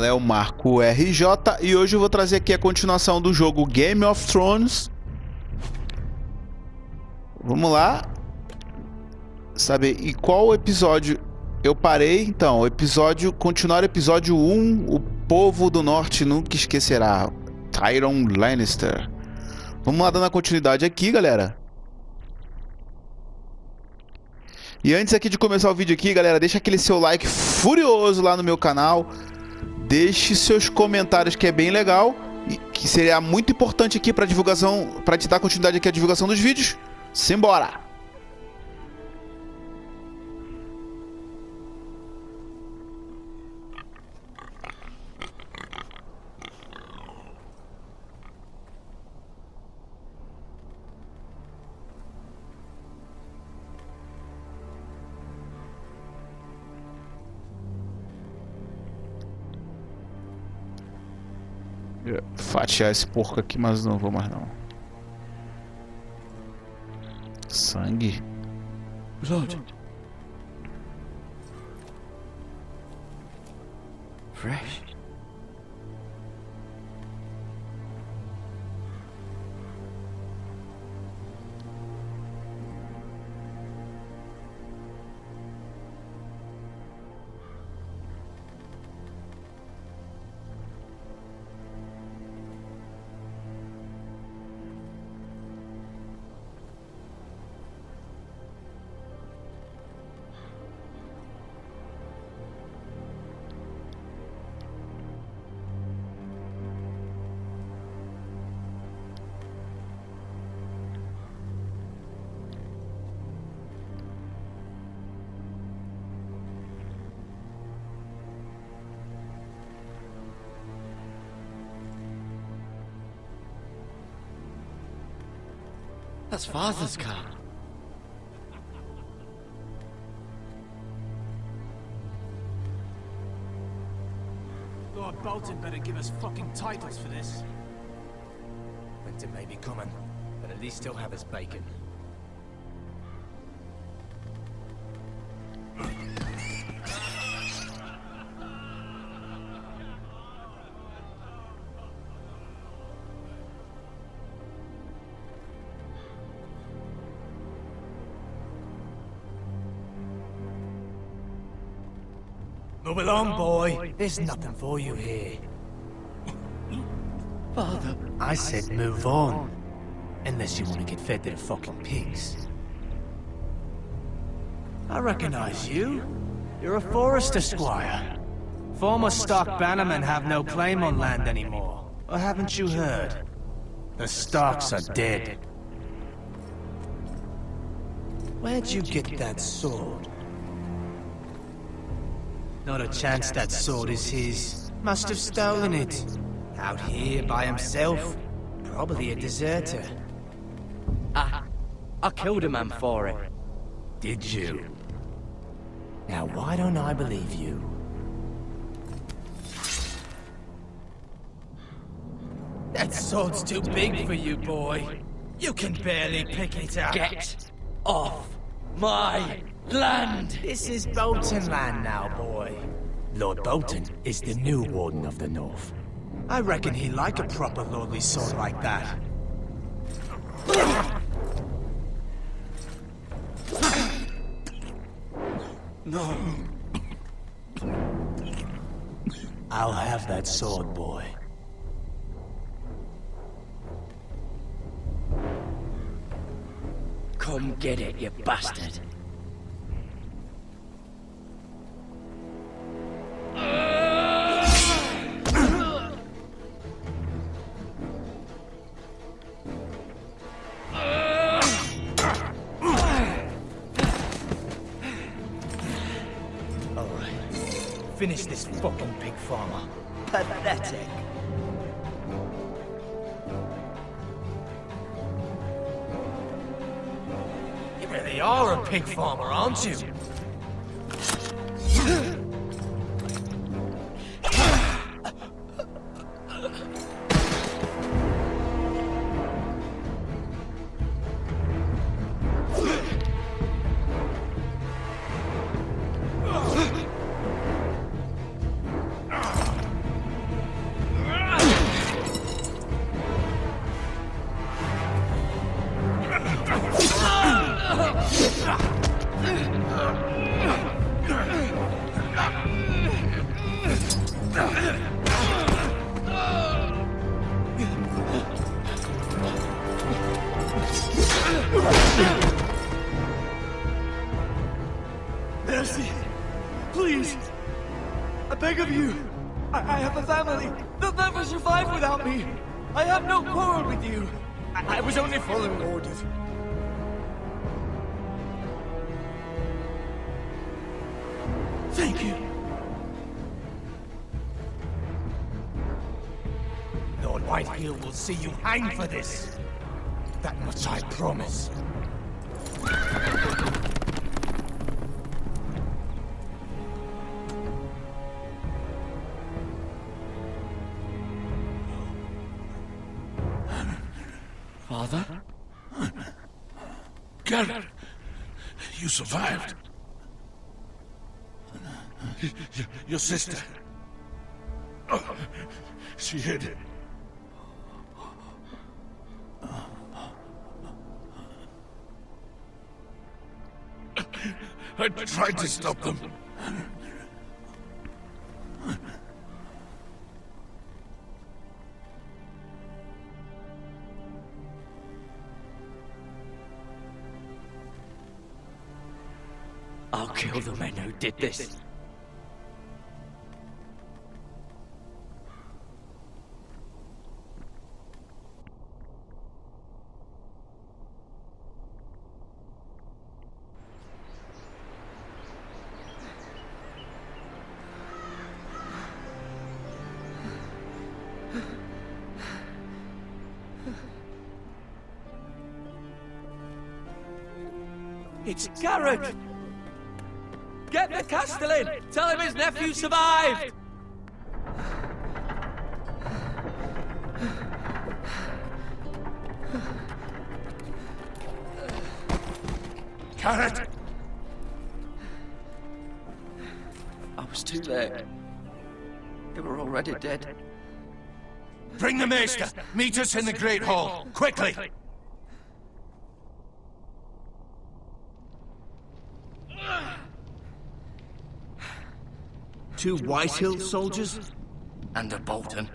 fala é o Marco RJ e hoje eu vou trazer aqui a continuação do jogo Game of Thrones. Vamos lá. Saber e qual episódio eu parei? Então, continuar o episódio 1, o povo do norte nunca esquecerá. Tyrion Lannister. Vamos lá dando a continuidade aqui, galera. E antes aqui de começar o vídeo aqui, galera, deixa aquele seu like furioso lá no meu canal. Deixe seus comentários, que é bem legal e que seria muito importante aqui para divulgação, para te dar continuidade aqui à divulgação dos vídeos. Simbora! Fatiar esse porco aqui, mas não vou mais não. Sangue. Blood. Fresh. That's Father's car. Lord Bolton better give us fucking titles for this. Winter may be coming, but at least he'll have his bacon. Move along, boy. There's nothing for you here. Father. I said move on. Unless you want to get fed to the fucking pigs. I recognize you. You're a Forrester squire. Former Stark bannermen have no claim on land anymore. Or haven't you heard? The Starks are dead. Where'd you get that sword? Not a chance that sword is his. Must have stolen it. Out here by himself. Probably a deserter. I killed a man for it. Did you? Now why don't I believe you? That sword's too big for you, boy. You can barely pick it up. Get off my land! This is Bolton land now, boy. Lord Bolton is the new Warden of the North. I reckon he'd like a proper lordly sword like that. No. I'll have that sword, boy. Come get it, you bastard. Finish this fucking pig farmer. Pathetic. You really are a pig farmer, aren't you? have a family. They'll never survive without me. I have no quarrel with you. I was only following orders. Thank you. Lord Whitehill will see you hang for this. That much I promise. Father? Garrett, you survived. Your sister. Oh, she hid. I tried to stop them. I'll kill the men who did this. It's Garrett! Get the Castellan! Tell him his nephew survived! Garrett! I was too late. They were already dead. Bring the Maester! Meet us in the Great Hall! Quickly! Two Whitehill soldiers? And a Bolton.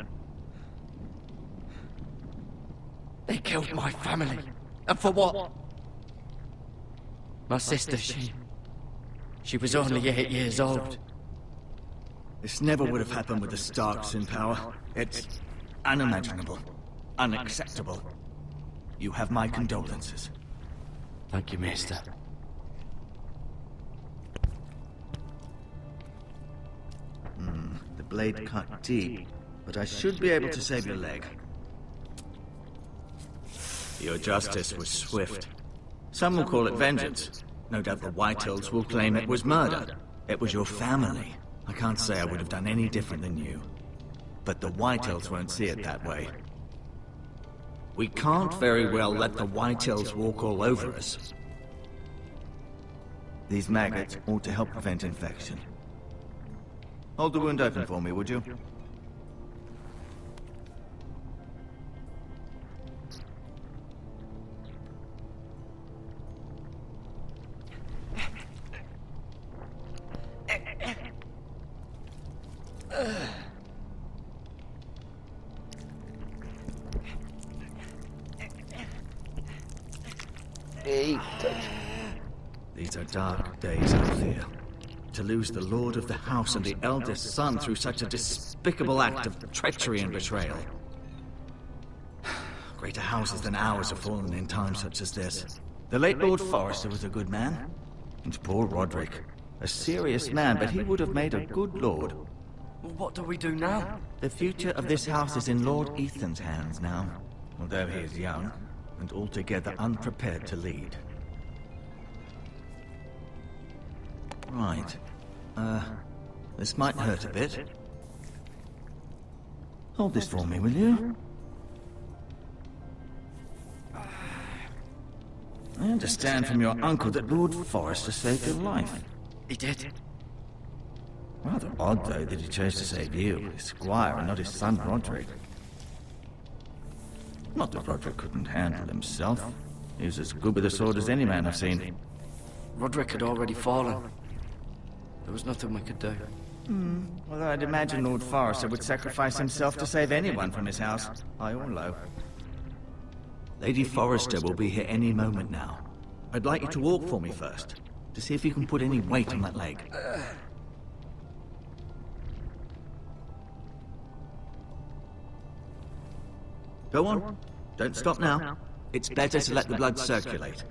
They killed my family. And for what? My sister, she was only 8 years old. This never would have happened with the Starks in power. It's unimaginable. Unacceptable. You have my condolences. Thank you, Maester. The blade cut deep, but I should be able to save your leg. Your justice was swift. Some will call it vengeance. No doubt the Whitehills will claim it was murder. It was your family. I can't say I would have done any different than you. But the Whitehills won't see it that way. We can't very well let the Whitehills walk all over us. These maggots ought to help prevent infection. Hold the wound open for me, would you? These are dark days out here. To lose the lord of the house and the eldest son through such a despicable act of treachery and betrayal. Greater houses than ours have fallen in times such as this. The late Lord Forrester was a good man. And poor Roderick. A serious man, but he would have made a good lord. Well, what do we do now? The future of this house is in Lord Ethan's hands now. Although he is young, and altogether unprepared to lead. Right. This might hurt a bit. Hold this for me, will you? I understand from your uncle that Lord Forrester saved your life. He did. Rather odd, though, that he chose to save you, his squire, and not his son Roderick. Not that Roderick couldn't handle himself. He was as good with a sword as any man I've seen. Roderick had already fallen. There was nothing we could do. Although I'd imagine Lord Forrester would sacrifice himself to save anyone from his house, high or low. Lady Forrester will be here any moment now. I'd like you to walk for me first, to see if you can put any weight on that leg. Go on. Don't stop now. It's better to let the blood circulate.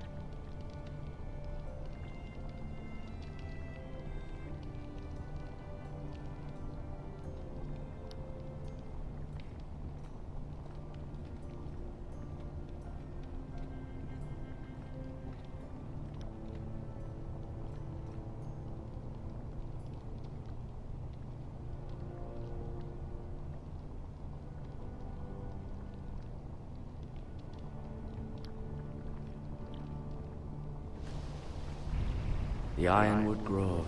The Ironwood Grove.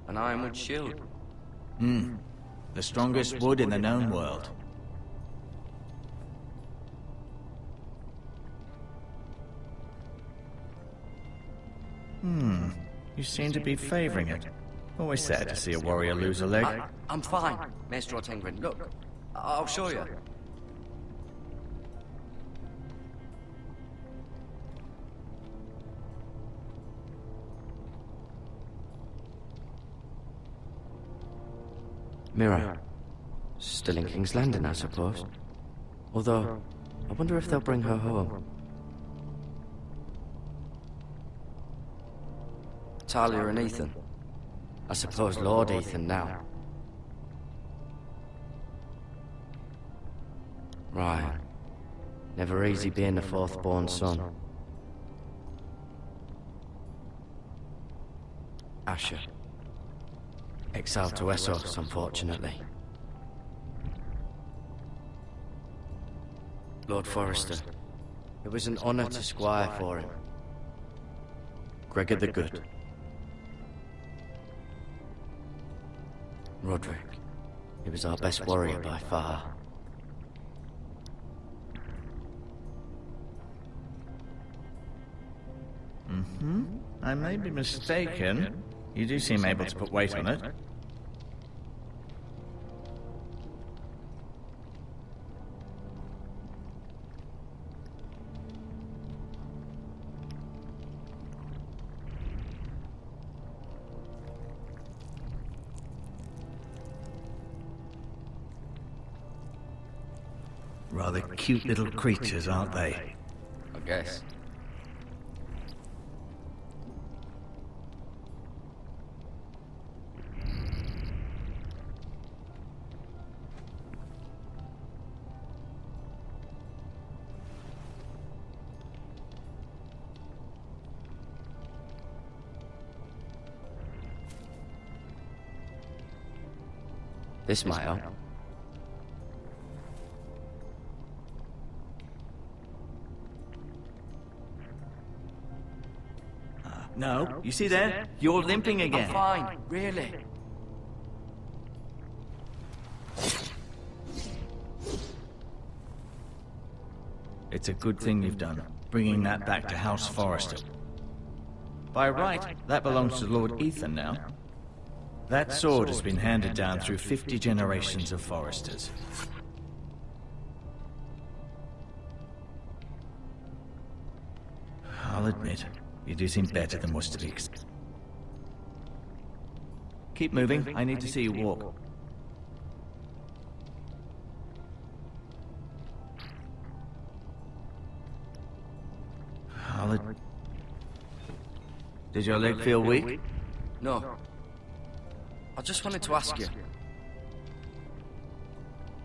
An ironwood shield. The strongest wood in the known world. You seem to be favoring it. Always sad to see a warrior lose a leg. I'm fine, Maester Ortengrin. Look, I'll show you. Mirror. Still in King's Landing, I suppose. Although, I wonder if they'll bring her home. Talia and Ethan. I suppose Lord Ethan now. Right. Never easy being the fourth-born son. Asher. Exiled to Essos, unfortunately. Lord Forrester. It was an honor to squire for him. Gregor the Good. Roderick. He was our best warrior by far. I may be mistaken. You do seem able to put weight on it. Rather cute little creatures, aren't they? I guess. This might help. No, you see there? You're limping again. I'm fine, really. It's a good thing you've done, bringing that back to House Forrester. By right, that belongs to Lord Ethan now. That sword has been handed down through 50 generations of Forresters. I'll admit, you do seem better than was to be expected. Keep moving, I need to see you walk. Did your leg feel weak? No. I just wanted to ask you.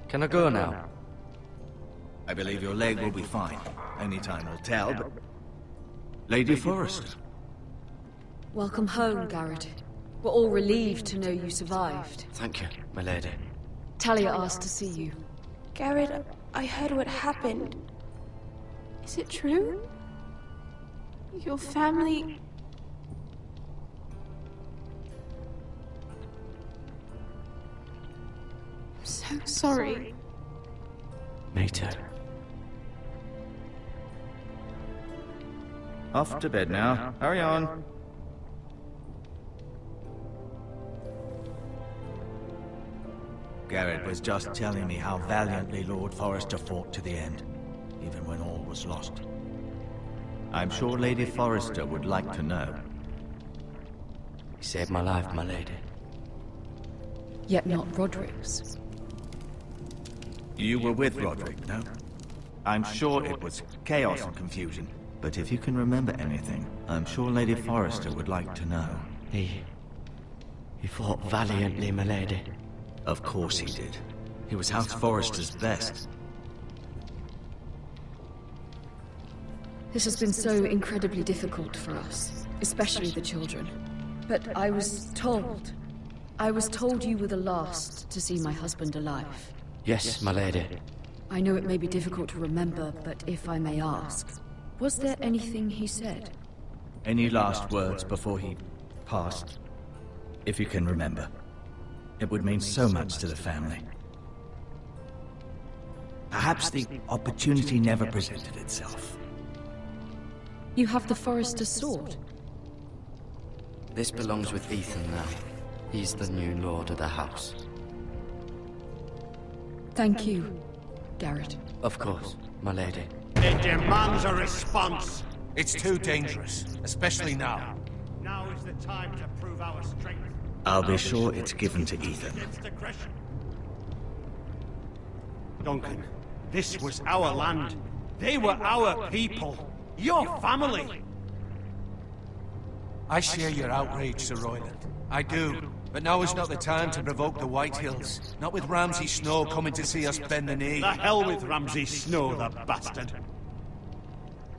Can I go now? I believe your leg will be fine. Only time will tell, but... Lady Forrester. Welcome home, Garrett. We're all relieved to know you survived. Thank you, my lady. Talia asked to see you. Garrett, I heard what happened. Is it true? Your family... I'm so sorry. Me too. Off to bed now. Hurry on. Garrett was just telling me how valiantly Lord Forrester fought to the end, even when all was lost. I'm sure Lady Forrester would like to know. He saved my life, my lady. Yet not Roderick's. You were with Roderick, no? I'm sure it was chaos and confusion, but if you can remember anything, I'm sure Lady Forrester would like to know. He fought valiantly, my lady. Of course he did. He was House Forrester's best. This has been so incredibly difficult for us, especially the children. But I was told you were the last to see my husband alive. Yes, my lady. I know it may be difficult to remember, but if I may ask, was there anything he said? Any last words before he passed? If you can remember. It would mean so much to the family. Perhaps the opportunity never presented itself. You have the Forrester's sword. This belongs with Ethan now. He's the new lord of the house. Thank you, Garrett. Of course, my lady. It demands a response. It's too dangerous, especially now. Now is the time to prove our strength. I'll be sure it's given to Ethan. Duncan, this was our land. They were our people. Your family. I share your outrage, Sir Royland. I do. But now is not the time to provoke the Whitehills. Not with Ramsay Snow coming to see us bend the knee. The hell with Ramsay Snow, the bastard.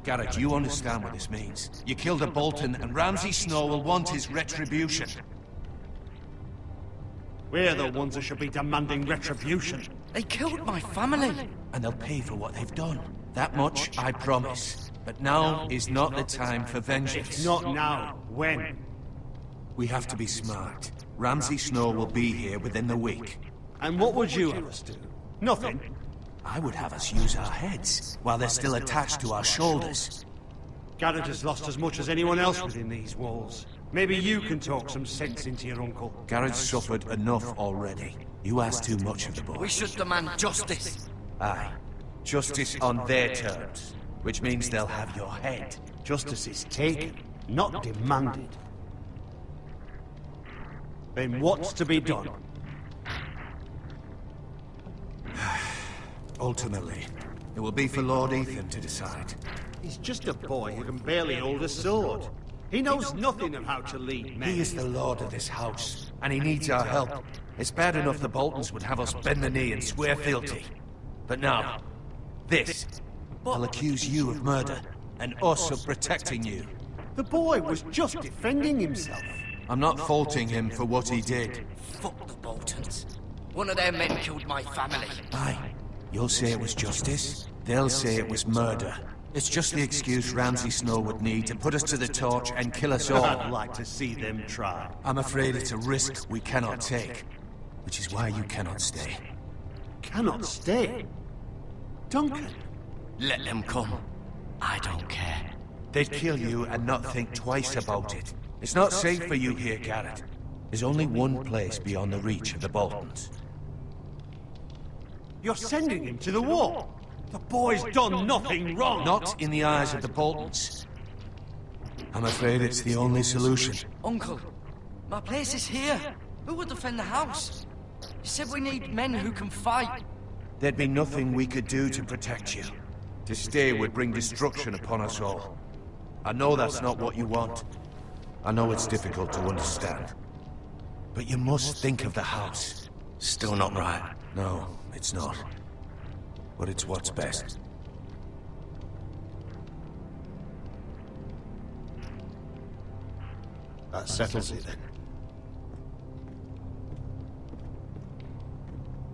Garrett, you understand what this means. You killed a Bolton, and Ramsay Snow will want his retribution. We're the ones that should be demanding retribution. They killed my family. And they'll pay for what they've done. That much I promise. But now is not the time for vengeance. Not now. When? We have to be smart. Ramsay Snow will be here within the week. And what would you have us do? Nothing. I would have us use our heads, while they're still attached to our shoulders. Garrett has lost as much as anyone else within these walls. Maybe you can talk some sense into your uncle. Garrett's suffered enough already. You ask too much of the boy. We should demand justice. Aye. Justice on their terms. Which means they'll have your head. Justice is taken, not demanded. Then what's to be done? Ultimately, it will be for Lord Ethan to decide. He's just a boy who can barely hold a sword. He knows nothing of how to lead men. He is the lord of this house, and he needs our help. It's bad enough the Boltons would have us bend the knee and swear fealty. But now, this. I'll accuse you of murder, and us of protecting you. The boy was just defending himself. I'm not faulting him for what he did. Fuck the Boltons. One of their men killed my family. Aye. You'll say it was justice. They'll say it was murder. It's just the excuse Ramsay Snow would need to put us to the torch and kill us all. I'd like to see them try. I'm afraid it's a risk we cannot take. Which is why you cannot stay. Cannot stay? Duncan? Let them come. I don't care. They'd kill you and not think twice about it. It's not safe for you here, Garrett. There's only one place beyond the reach of the Boltons. You're sending him to the war! The boy's done nothing wrong! Not in the eyes of the Boltons. I'm afraid it's the only solution. Uncle, my place is here. Who will defend the house? You said we need men who can fight. There'd be nothing we could do to protect you. To stay would bring destruction upon us all. I know that's not what you want. I know it's difficult to understand. But you must think of the house. Still not right. No, it's not. But it's what's best. That settles it then.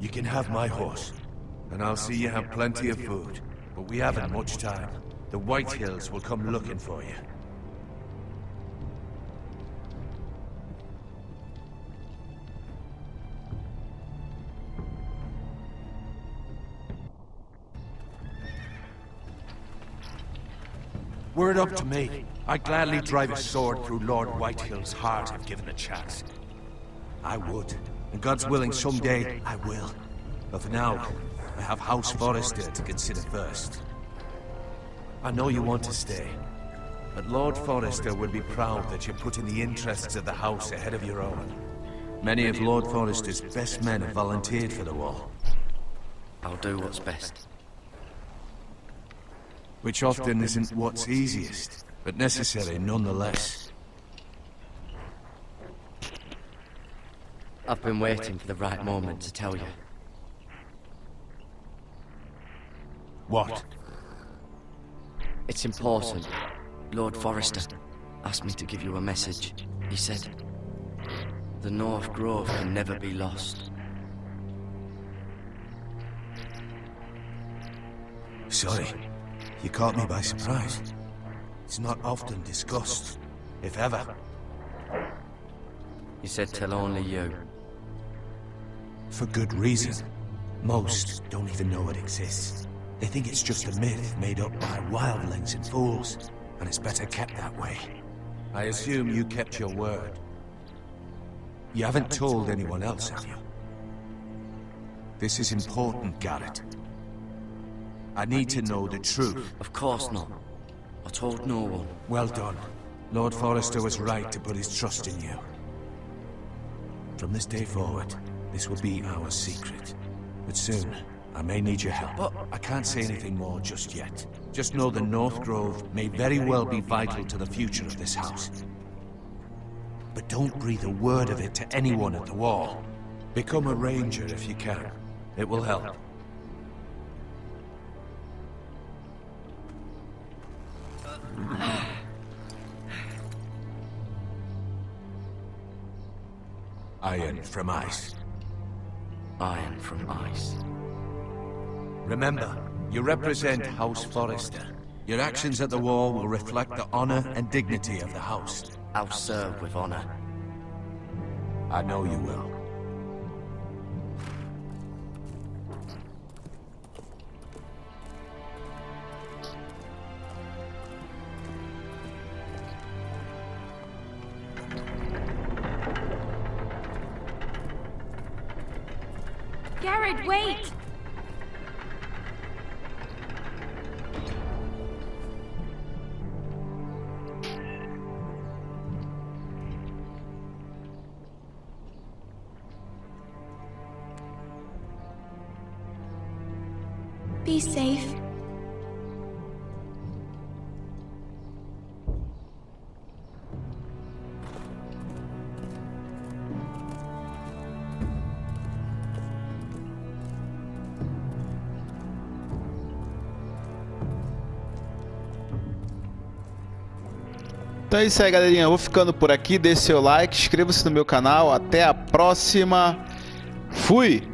You can have my horse, and I'll see you have plenty of food. But we haven't much time. The Whitehills will come looking for you. Were it up to me, I'd gladly drive a sword through Lord Whitehill's heart if given a chance. I would, And God's willing, someday I will. But for now, I have House Forrester to consider first. I know you want to stay, but Lord Forrester would be proud that you're putting the interests of the house ahead of your own. Many of Lord Forrester's best men have volunteered for the war. I'll do what's best. Which often isn't what's easiest, but necessary nonetheless. I've been waiting for the right moment to tell you. What? It's important. Lord Forrester asked me to give you a message. He said, the North Grove can never be lost. Sorry, you caught me by surprise. It's not often discussed, if ever. He said tell only you. For good reason. Most don't even know it exists. They think it's just a myth made up by wildlings and fools, and it's better kept that way. I assume you kept your word. You haven't told anyone else, have you? This is important, Garrett. I need to know the truth. Of course not. I told no one. Well done. Lord Forrester was right to put his trust in you. From this day forward, this will be our secret. But soon, I may need your help. But I can't say anything more just yet. Just know the North Grove may very well be vital to the future of this house. But don't breathe a word of it to anyone at the wall. Become a ranger if you can. It will help. Iron from ice. Iron from ice. Remember, you represent House Forrester. Your actions at the wall will reflect the honor and dignity of the house. I'll serve with honor. I know you will. Garrett, wait! Be safe. Então é isso aí, galerinha. Eu vou ficando por aqui. Deixe seu like, inscreva-se no meu canal. Até a próxima. Fui!